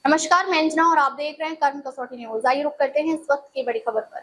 नमस्कार, मैं अंजना और आप देख रहे हैं कर्म कसौटी न्यूज। आइए रुक करते हैं इस वक्त की बड़ी खबर पर।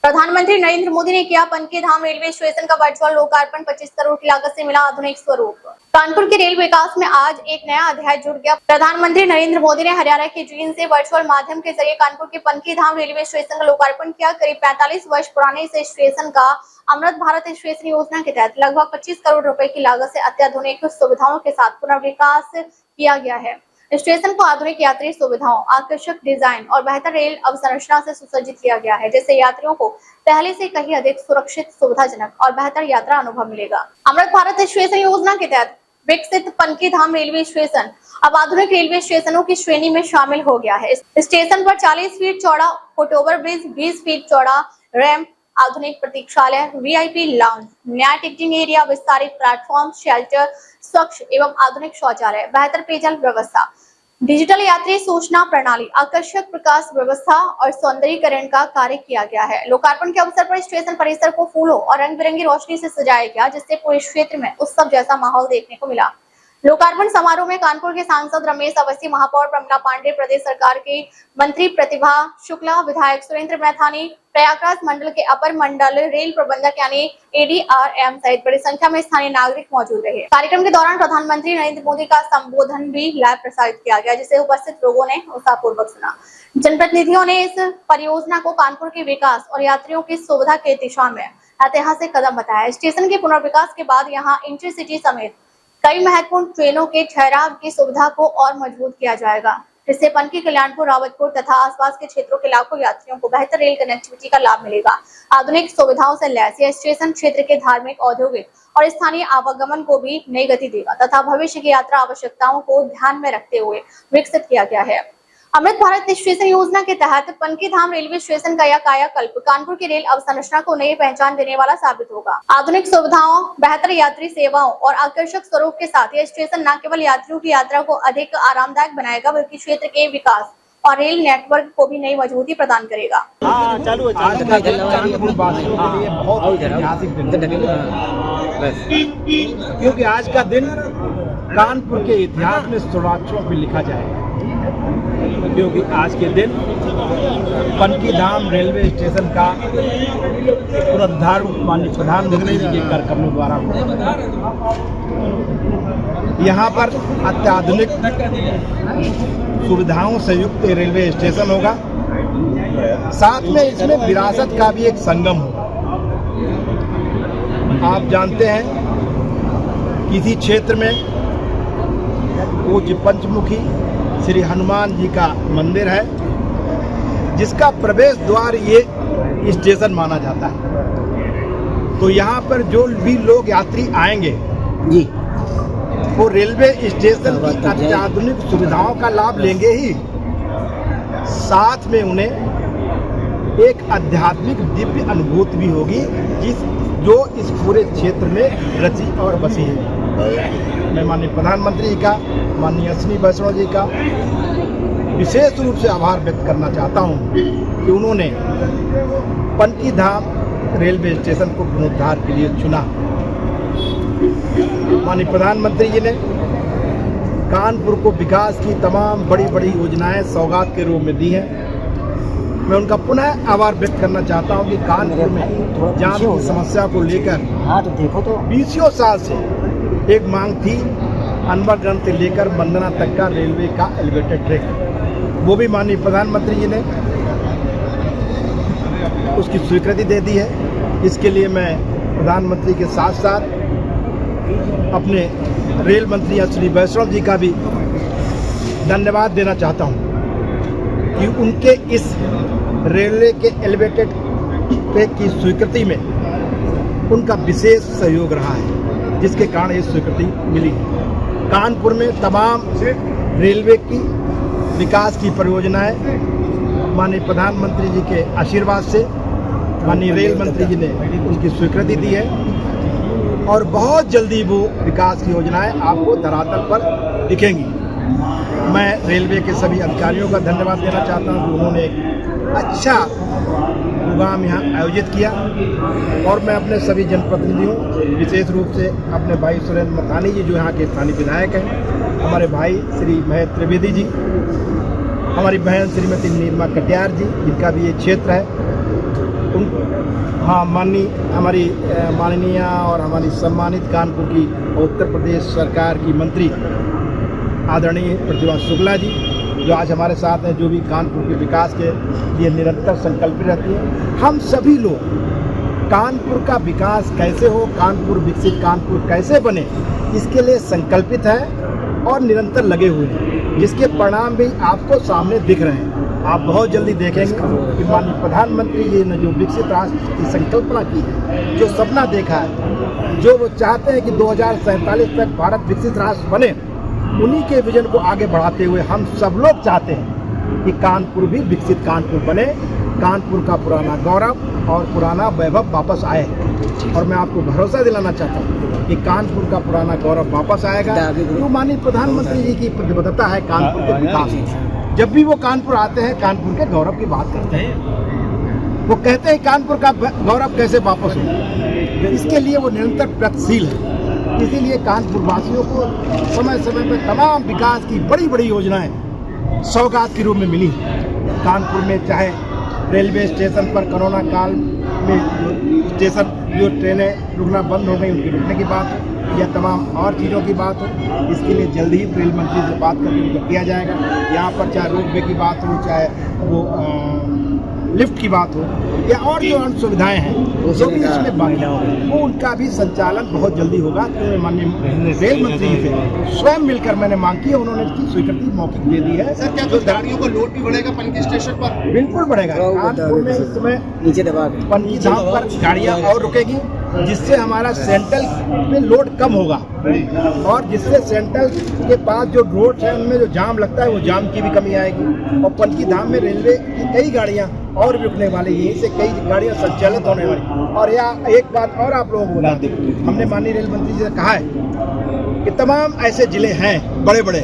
प्रधानमंत्री नरेंद्र मोदी ने किया पनकी धाम रेलवे स्टेशन का वर्चुअल लोकार्पण। 25 करोड़ की लागत से मिला आधुनिक स्वरूप। कानपुर के रेल विकास में आज एक नया अध्याय जुड़ गया। प्रधानमंत्री नरेंद्र मोदी ने हरियाणा के जींद से वर्चुअल माध्यम के जरिए कानपुर के पनकी धाम रेलवे स्टेशन का लोकार्पण किया। करीब 45 वर्ष पुराने इस स्टेशन का अमृत भारत स्टेशन योजना के तहत लगभग 25 करोड़ रुपए की लागत से अत्याधुनिक सुविधाओं के साथ पुनर्विकास किया गया है। स्टेशन को आधुनिक यात्री सुविधाओं, आकर्षक डिजाइन और बेहतर रेल अवसंरचना से सुसज्जित किया गया है, जिससे यात्रियों को पहले से कहीं अधिक सुरक्षित, सुविधाजनक और बेहतर यात्रा अनुभव मिलेगा। अमृत भारत स्टेशन योजना के तहत विकसित पनकी धाम रेलवे स्टेशन अब आधुनिक रेलवे स्टेशनों की श्रेणी में शामिल हो गया है। स्टेशन पर 40 फीट चौड़ा फुटओवर ब्रिज, 20 फीट चौड़ा रैंप, आधुनिक प्रतीक्षालय, वीआईपी लाउंज, नया टिकटिंग एरिया, विस्तारित प्लेटफॉर्म, शेल्टर, स्वच्छ एवं आधुनिक शौचालय, बेहतर पेयजल व्यवस्था, डिजिटल यात्री सूचना प्रणाली, आकर्षक प्रकाश व्यवस्था और सौंदर्यीकरण का कार्य किया गया है। लोकार्पण के अवसर पर स्टेशन परिसर को फूलों और रंग बिरंगी रोशनी से सजाया गया, जिससे पूरे क्षेत्र में उत्सव जैसा माहौल देखने को मिला। लोकार्पण समारोह में कानपुर के सांसद रमेश अवस्थी, महापौर प्रमिला पांडे, प्रदेश सरकार के मंत्री प्रतिभा शुक्ला, विधायक सुरेंद्र मैथानी, प्रयागराज मंडल के अपर मंडल रेल प्रबंधक यानी एडीआरएम सहित बड़ी संख्या में स्थानीय नागरिक मौजूद रहे। कार्यक्रम के दौरान प्रधानमंत्री नरेंद्र मोदी का संबोधन भी लाइव प्रसारित किया गया, जिसे उपस्थित लोगों ने उत्साहपूर्वक सुना। जनप्रतिनिधियों ने इस परियोजना को कानपुर के विकास और यात्रियों की सुविधा के दिशा में ऐतिहासिक कदम बताया। स्टेशन के पुनर्विकास के बाद यहाँ इंटरसिटी समेत कई महत्वपूर्ण ट्रेनों के ठहराव की सुविधा को और मजबूत किया जाएगा। इससे पनकी, कल्याणपुर, रावतपुर तथा आसपास के क्षेत्रों के लाखों यात्रियों को बेहतर रेल कनेक्टिविटी का लाभ मिलेगा। आधुनिक सुविधाओं से लैस यह स्टेशन क्षेत्र के धार्मिक, औद्योगिक और स्थानीय आवागमन को भी नई गति देगा तथा भविष्य की यात्रा आवश्यकताओं को ध्यान में रखते हुए विकसित किया गया है। अमृत भारत स्टेशन योजना के तहत पनकी धाम रेलवे स्टेशन का यह कायाकल्प कानपुर की रेल अवसंरचना को नई पहचान देने वाला साबित होगा। आधुनिक सुविधाओं, बेहतर यात्री सेवाओं और आकर्षक स्वरूप के साथ यह स्टेशन न केवल यात्रियों की यात्रा को अधिक आरामदायक बनाएगा, बल्कि क्षेत्र के विकास और रेल नेटवर्क को भी नई मजबूती प्रदान करेगा। आज का दिन कानपुर वासियों के लिए बहुत ऐतिहासिक दिन है, क्योंकि आज का दिन कानपुर के इतिहास में स्वर्णाक्षरों में लिखा जाएगा, क्योंकि आज के दिन पनकी धाम रेलवे स्टेशन का पुनरुद्धार माननीय प्रधानमंत्री जी के कार्यक्रमों द्वारा हुआ। यहाँ पर अत्याधुनिक सुविधाओं से युक्त रेलवे स्टेशन होगा, साथ में इसमें विरासत का भी एक संगम होगा। आप जानते हैं किसी क्षेत्र में पूज्य पंचमुखी श्री हनुमान जी का मंदिर है, जिसका प्रवेश द्वार ये स्टेशन माना जाता है। तो यहाँ पर जो भी लोग यात्री आएंगे जी, वो रेलवे स्टेशन की अत्याधुनिक सुविधाओं का लाभ लेंगे ही, साथ में उन्हें एक आध्यात्मिक दिव्य अनुभूति भी होगी जो इस पूरे क्षेत्र में रची और बसी है। मैं माननीय प्रधानमंत्री जी का, माननीय श्री वैष्णव जी का विशेष रूप से आभार व्यक्त करना चाहता हूं कि उन्होंने पनकी धाम रेलवे स्टेशन को पुनरुद्धार के लिए चुना। माननीय प्रधानमंत्री जी ने कानपुर को विकास की तमाम बड़ी बड़ी योजनाएं सौगात के रूप में दी हैं। मैं उनका पुनः आभार व्यक्त करना चाहता हूं कि कानपुर में जाम की समस्या को लेकर 20 साल से एक मांग थी, अनवरगंज से लेकर वंदना तक का रेलवे का एलिवेटेड ट्रैक, वो भी माननीय प्रधानमंत्री जी ने उसकी स्वीकृति दे दी है। इसके लिए मैं प्रधानमंत्री के साथ साथ अपने रेल मंत्री श्री वैष्णव जी का भी धन्यवाद देना चाहता हूं कि उनके इस रेलवे के एलिवेटेड ट्रैक की स्वीकृति में उनका विशेष सहयोग रहा है, जिसके कारण ये स्वीकृति मिली है। कानपुर में तमाम रेलवे की विकास की परियोजनाएं माननीय प्रधानमंत्री जी के आशीर्वाद से माननीय रेल मंत्री जी ने उनकी स्वीकृति दी है, और बहुत जल्दी वो विकास की योजनाएं आपको धरातल पर दिखेंगी। मैं रेलवे के सभी अधिकारियों का धन्यवाद देना चाहता हूं कि उन्होंने एक अच्छा प्रोग्राम यहाँ आयोजित किया, और मैं अपने सभी जनप्रतिनिधियों, विशेष रूप से अपने भाई सुरेंद्र मैथानी जी जो यहाँ के स्थानीय विधायक हैं, हमारे भाई श्री महेश त्रिवेदी जी, हमारी बहन श्रीमती नीलिमा कटियार जी, जिनका भी ये क्षेत्र है, हाँ माननीय और हमारी सम्मानित कानपुर की उत्तर प्रदेश सरकार की मंत्री आदरणीय प्रतिभा शुक्ला जी, जो आज हमारे साथ हैं, जो भी कानपुर के विकास के लिए निरंतर संकल्पित रहती हैं। हम सभी लोग कानपुर का विकास कैसे हो, कानपुर विकसित कानपुर कैसे बने, इसके लिए संकल्पित हैं और निरंतर लगे हुए हैं, जिसके परिणाम भी आपको सामने दिख रहे हैं। आप बहुत जल्दी देखेंगे कि माननीय प्रधानमंत्री जी ने जो विकसित राष्ट्र की संकल्पना की है, जो सपना देखा है, जो वो चाहते हैं कि 2047 तक भारत विकसित राष्ट्र बने, उन्हीं के विजन को आगे बढ़ाते हुए हम सब लोग चाहते हैं कि कानपुर भी विकसित कानपुर बने, कानपुर का पुराना गौरव और पुराना वैभव वापस आए। और मैं आपको भरोसा दिलाना चाहता हूँ कि कानपुर का पुराना गौरव वापस आएगा। जो माननीय प्रधानमंत्री जी की प्रतिबद्धता है कानपुर के विकास में, जब भी वो कानपुर आते हैं कानपुर के गौरव की बात करते हैं, वो कहते हैं कानपुर का गौरव कैसे वापस हो, इसके लिए वो निरंतर प्रयत्नशील है। इसीलिए कानपुर वासियों को समय समय पर तमाम विकास की बड़ी बड़ी योजनाएं सौगात के रूप में मिली। कानपुर में चाहे रेलवे स्टेशन पर कोरोना काल में स्टेशन जो ट्रेनें रुकना बंद हो गई, उनकी रुकने की बात हो, या तमाम और चीज़ों की बात हो, इसके लिए जल्दी ही रेल मंत्री से बात करके उनको किया जाएगा। यहाँ पर चाहे रोपवे की बात हो, चाहे वो लिफ्ट की बात हो, या और जो अन्य सुविधाएं हैं जो भी इसमें बाकी वो उनका भी संचालन बहुत जल्दी होगा। तो माननीय रेल मंत्री से स्वयं मिलकर मैंने मांग की है, उन्होंने इसकी स्वीकृति मौखिक दे दी है। सर, क्या तो गाड़ियों का लोड भी बढ़ेगा पनकी स्टेशन पर? बिल्कुल बढ़ेगा। कानपुर में इस समय नीचे दबा पनकी धाम पर गाड़ियाँ और रुकेगी, जिससे हमारा सेंट्रल में लोड कम होगा और जिससे सेंट्रल के पास जो रोड्स हैं उनमें जो जाम लगता है वो जाम की भी कमी आएगी। और पनकी धाम में रेलवे की कई गाड़ियाँ और भी रुकने वाली, यहीं से कई गाड़ियाँ संचालित होने वाली। और यहाँ एक बात और आप लोगों को बता दें, हमने माननीय रेल मंत्री जी से कहा है कि तमाम ऐसे जिले हैं बड़े बड़े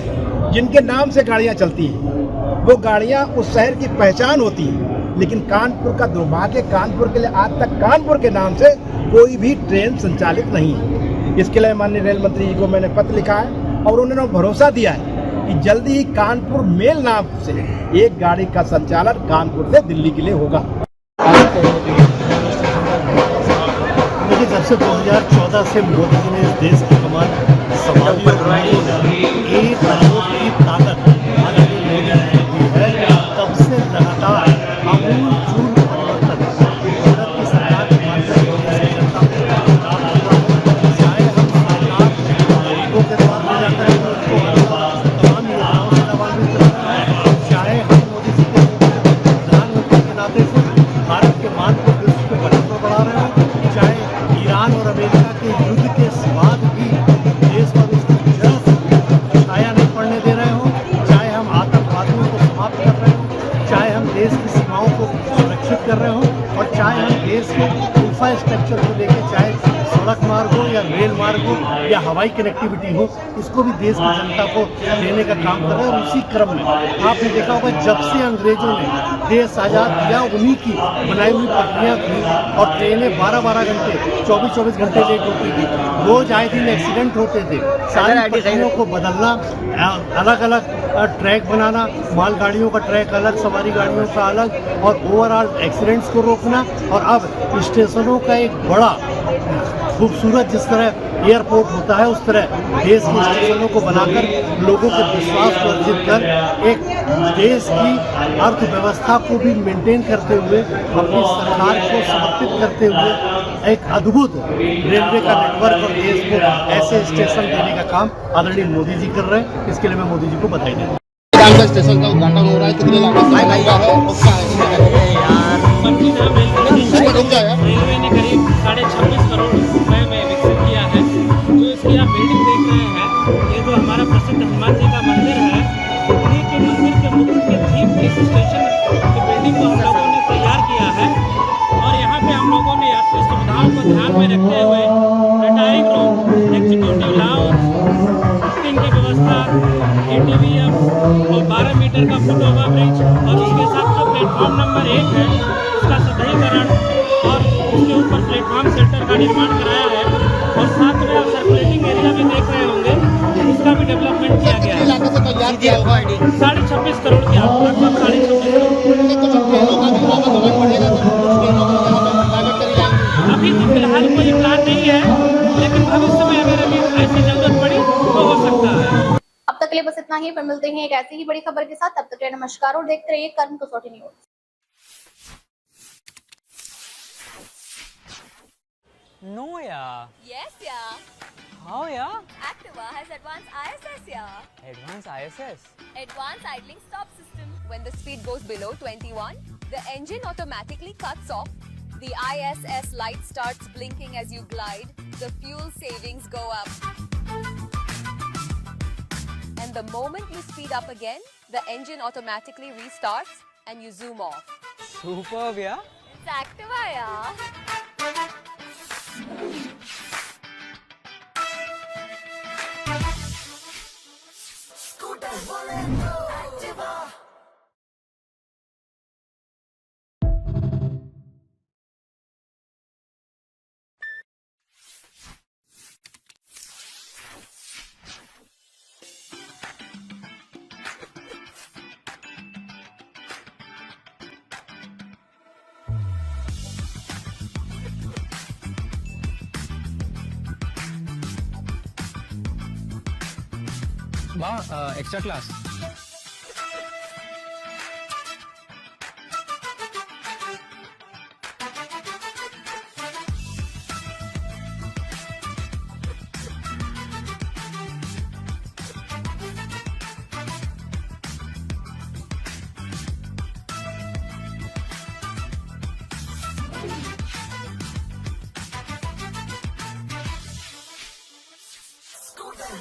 जिनके नाम से गाड़ियाँ चलती हैं, वो गाड़ियाँ उस शहर की पहचान होती हैं, लेकिन कानपुर का दुर्भाग्य, कानपुर के लिए आज तक कानपुर के नाम से कोई भी ट्रेन संचालित नहीं है। इसके लिए माननीय रेल मंत्री जी को मैंने पत्र लिखा है और उन्होंने भरोसा दिया है कि जल्दी ही कानपुर मेल नाम से एक गाड़ी का संचालन कानपुर से दिल्ली के लिए होगा। देखिए, जब से 2014 से मोदी जी ने इस देश की कमान संभाली है, एक करोड़ की ताकत आदरणीय मोदी जी की है, तब से लगातार आमूल-चूल परिवर्तन भारत की सरकार के माध्यम से जनता को चाहे हम सरकार गरीबों के द्वार में जाता है तो उनको तमाम योजनाओं से लाभान्वित करता है, चाहे हम मोदी जी के प्रधानमंत्री के नाते से भारत के मान को विश्व के पटल पर बढ़ा रहे हो, चाहे ईरान और अमेरिका के युद्ध के बाद भी देश पर उसकी जड़ छाया नहीं पड़ने दे रहे हो, चाहे हम आतंकवादियों को समाप्त कर रहे हो, चाहे हम देश की सीमाओं को सुरक्षित कर रहे हो, और चाहे हम देश के इंफ्रास्ट्रक्चर को लेकर चाहे सड़क मार्ग हो या रेल मार्ग हो या हवाई कनेक्टिविटी हो, इसको भी देश की जनता को देने का काम कर रहे हैं। और उसी क्रम में आपने देखा होगा, जब से अंग्रेजों ने देश आज़ाद किया, उन्हीं की बनाई हुई पटरियाँ थी और ट्रेनें 12-12 घंटे 24-24 घंटे लेट होती थी, रोज आए दिन एक्सीडेंट होते थे। सारी पटरियों को बदलना, अलग अलग ट्रैक बनाना, मालगाड़ियों का ट्रैक अलग, सवारी गाड़ियों का अलग, और ओवरऑल एक्सीडेंट्स को रोकना। और अब स्टेशनों का एक बड़ा खूबसूरत, जिस तरह एयरपोर्ट होता है उस तरह देश के स्टेशनों को बनाकर लोगों के विश्वास को अर्जित कर एक देश की अर्थव्यवस्था को भी मेंटेन करते हुए, अपनी सरकार को समर्पित करते हुए एक अद्भुत रेलवे का नेटवर्क और देश को ऐसे स्टेशन देने का काम आदरणीय मोदी जी कर रहे हैं। इसके लिए मैं मोदी जी को बधाई देता हूँ। स्टेशन का उद्घाटन हो रहा है, कितने लागत से होगा है और क्या है? रेलवे ने करीब 26.5 करोड़ रुपए में विकसित किया है। जो इसकी आप बिल्डिंग देख रहे हैं, ये जो हमारा प्रसिद्ध हनुमान जी का मंदिर है, उन्हीं के मंदिर के मुख्य के ठीक इस स्टेशन की बिल्डिंग को हम लोगों ने तैयार किया है। और यहाँ पे हम लोगों ने यात्री सुविधाओं को ध्यान में रखते हुए retiring room, executive lounge, booking की व्यवस्था, ATVM और 12 मीटर का फुट ओवर ब्रिज, और उसके साथ जो प्लेटफॉर्म नंबर 1 है उसका सुदृढ़ीकरण और उसके ऊपर प्लेटफॉर्म सेंटर का निर्माण कराया है। और साथ में आप सर्कुलेटिंग एरिया भी देख रहे होंगे, उसका भी डेवलपमेंट किया गया है। 26.5 करोड़ की लगभग अभी तो फिलहाल कोई प्लान नहीं है, लेकिन भविष्य में अगर अभी ऐसी जरूरत पड़ी तो हो सकता है। अब तक के लिए बस इतना ही, फिर मिलते हैं एक ऐसी ही बड़ी खबर के साथ। तब तक के लिए नमस्कार और देखते रहिए कर्म कसौटी news. No, yeah. Yes, yeah. How, yeah? Activa has advanced ISS, yeah. Advanced ISS. Advanced idling stop system. When the speed goes below 21, the engine automatically cuts off. The ISS light starts blinking as you glide. The fuel savings go up. And the moment you speed up again, the engine automatically restarts and you zoom off. Superb, yeah. It's Activa, yeah. Extra class. Scooter,